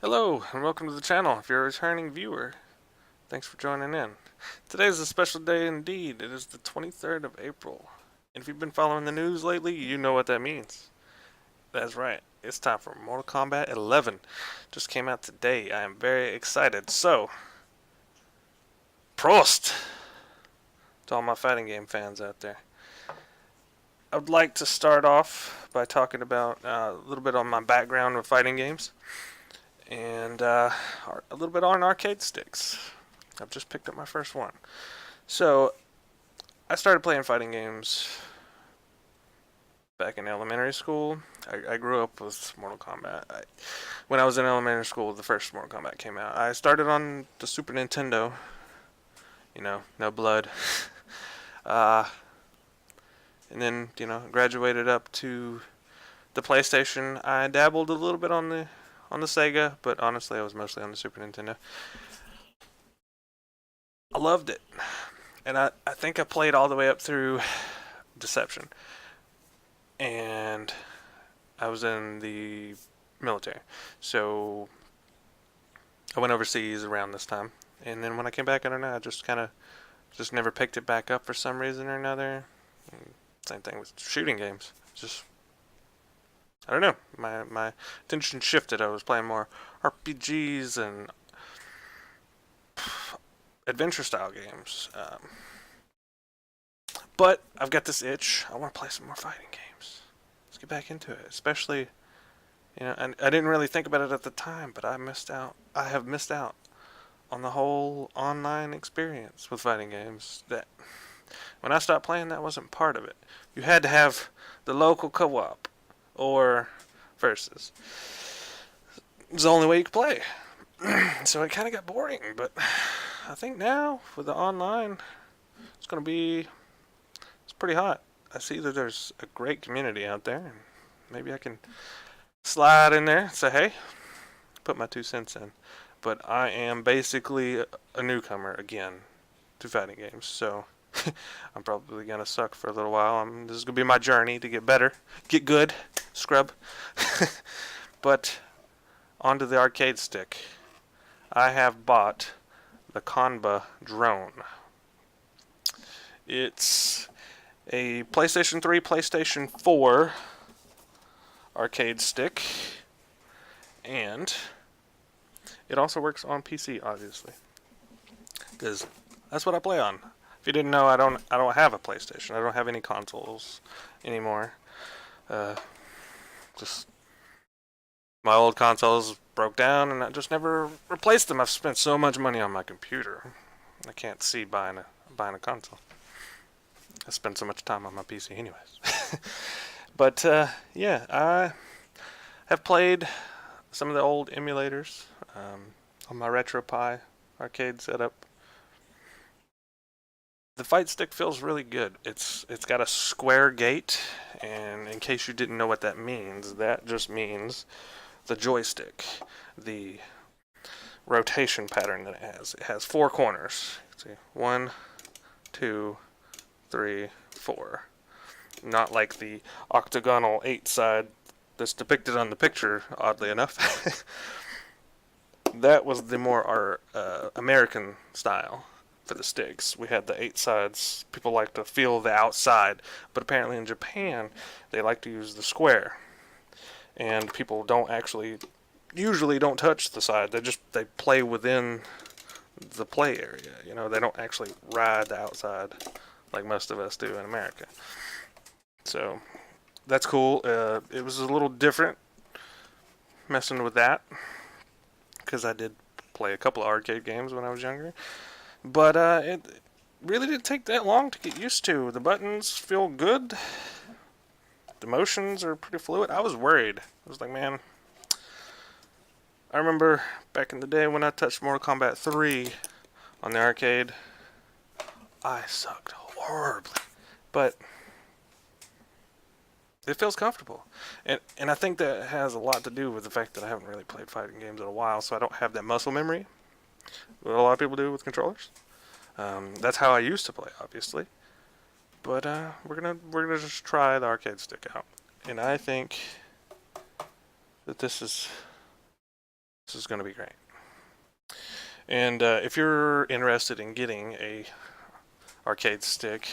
Hello, and welcome to the channel. If you're a returning viewer, thanks for joining in. Today is a special day indeed. It is the 23rd of April. And if you've been following the news lately, you know what that means. That's right. It's time for Mortal Kombat 11. Just came out today. I am very excited. So, Prost to all my fighting game fans out there. I would like to start off by talking about a little bit on my background with fighting games and a little bit on arcade sticks. I've just picked up my first one. So, I started playing fighting games back in elementary school. I grew up with Mortal Kombat. When I was in elementary school, the first Mortal Kombat came out. I started on the Super Nintendo. No blood. uh, and then, graduated up to the PlayStation. I dabbled a little bit on the Sega, but honestly, I was mostly on the Super Nintendo. I loved it. And I think I played all the way up through Deception. And I was in the military. So I went overseas around this time. And then when I came back, I don't know, I just never picked it back up for some reason or another. And same thing with shooting games. Just I don't know. My attention shifted. I was playing more RPGs and adventure style games. But I've got this itch. I want to play some more fighting games. Let's get back into it. Especially, and I didn't really think about it at the time, but I missed out. I have missed out on the whole online experience with fighting games. That when I stopped playing, that wasn't part of it. You had to have the local co-op or versus. It's the only way you could play. So it kind of got boring, but I think now with the online, it's going to be it's pretty hot. I see that there's a great community out there, and maybe I can slide in there and say, hey, put my 2 cents in. But I am basically a newcomer again to fighting games, so I'm probably gonna suck for a little while. This is gonna be my journey to get better, get good, scrub. But onto the arcade stick. I have bought the Qanba drone. It's a PlayStation 3, PlayStation 4 arcade stick, and it also works on PC, obviously, because that's what I play on. If you didn't know, I don't have a PlayStation. I don't have any consoles anymore. Just my old consoles broke down, and I just never replaced them. I've spent so much money on my computer. I can't see buying a console. I spend so much time on my PC, anyways. But yeah, I have played some of the old emulators on my RetroPie arcade setup. The fight stick feels really good. It's got a square gate, and in case you didn't know what that means, that just means the joystick, the rotation pattern that it has. It has 4 corners. See, 1, 2, 3, 4. Not like the octagonal 8 side that's depicted on the picture, oddly enough. That was the more American style for the sticks. We had the 8 sides. People like to feel the outside, but apparently in Japan they like to use the square. And people usually don't touch the side. They play within the play area. They don't actually ride the outside like most of us do in America. So that's cool. It was a little different messing with that because I did play a couple of arcade games when I was younger. But it really didn't take that long to get used to. The buttons feel good. The motions are pretty fluid. I was worried. I was like, man, I remember back in the day when I touched Mortal Kombat 3 on the arcade, I sucked horribly. But it feels comfortable. And I think that has a lot to do with the fact that I haven't really played fighting games in a while, so I don't have that muscle memory that a lot of people do with controllers. That's how I used to play, obviously. But we're gonna just try the arcade stick out, and I think that this is This is going to be great. And if you're interested in getting a arcade stick,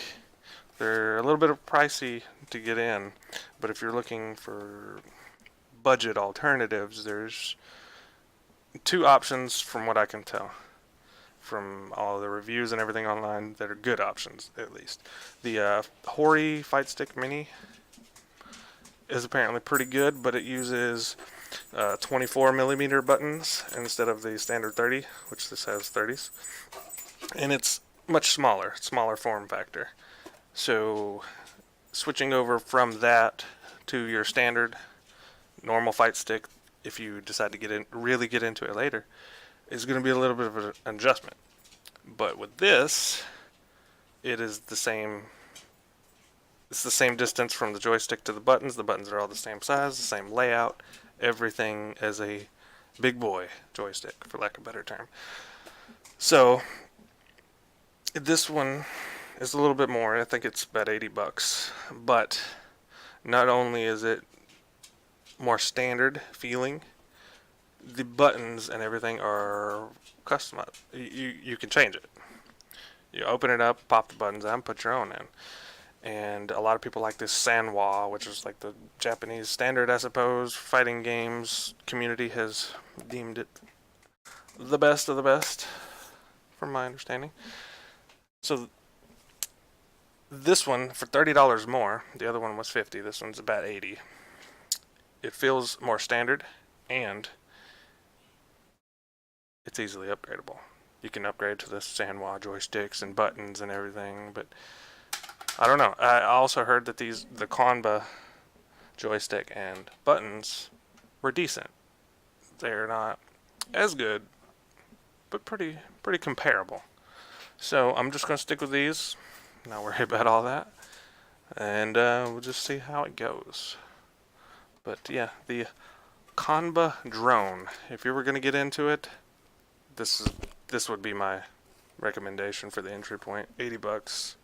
they're a little bit pricey to get in, but if you're looking for budget alternatives, there's two options from what I can tell from all the reviews and everything online that are good options, at least. The Hori Fight Stick Mini is apparently pretty good, but it uses 24 millimeter buttons instead of the standard 30, which this has 30s. And it's much smaller form factor. So switching over from that to your standard normal fight stick, if you decide to really get into it later, is going to be a little bit of an adjustment. But with this, it is the same. It's the same distance from the joystick to the buttons. The buttons are all the same size, the same layout, everything as a big boy joystick, for lack of a better term. So this one is a little bit more. I think it's about $80. But not only is it more standard feeling, the buttons and everything are customized. You can change it. You open it up, pop the buttons out, and put your own in. And a lot of people like this Sanwa, which is like the Japanese standard, I suppose. Fighting games community has deemed it the best of the best, from my understanding. So this one for $30 more. The other one was $50. This one's about $80. It feels more standard, and it's easily upgradable. You can upgrade to the Sanwa joysticks and buttons and everything, but I don't know. I also heard that the Qanba joystick and buttons were decent. They're not as good, but pretty comparable. So I'm just going to stick with these. Not worry about all that. And we'll just see how it goes. But yeah, the Qanba drone. If you were going to get into it, this would be my recommendation for the entry point. $80.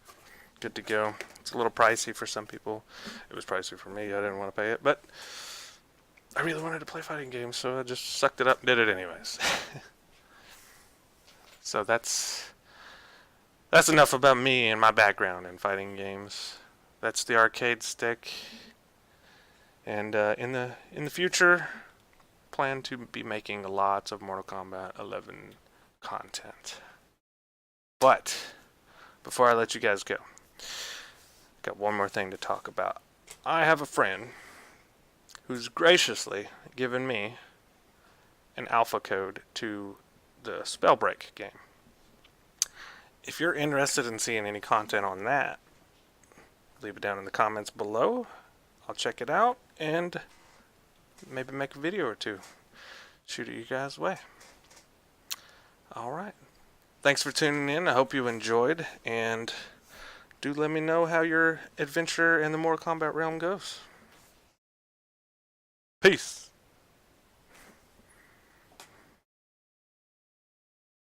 Good to go. It's a little pricey for some people. It was pricey for me. I didn't want to pay it, but I really wanted to play fighting games, so I just sucked it up and did it anyways. So that's enough about me and my background in fighting games. That's the arcade stick. And in the future, plan to be making lots of Mortal Kombat 11 content. But before I let you guys go, got one more thing to talk about. I have a friend who's graciously given me an alpha code to the Spellbreak game. If you're interested in seeing any content on that, leave it down in the comments below. I'll check it out and maybe make a video or two. Shoot it you guys' way. Alright. Thanks for tuning in. I hope you enjoyed, and do let me know how your adventure in the Mortal Kombat realm goes. Peace.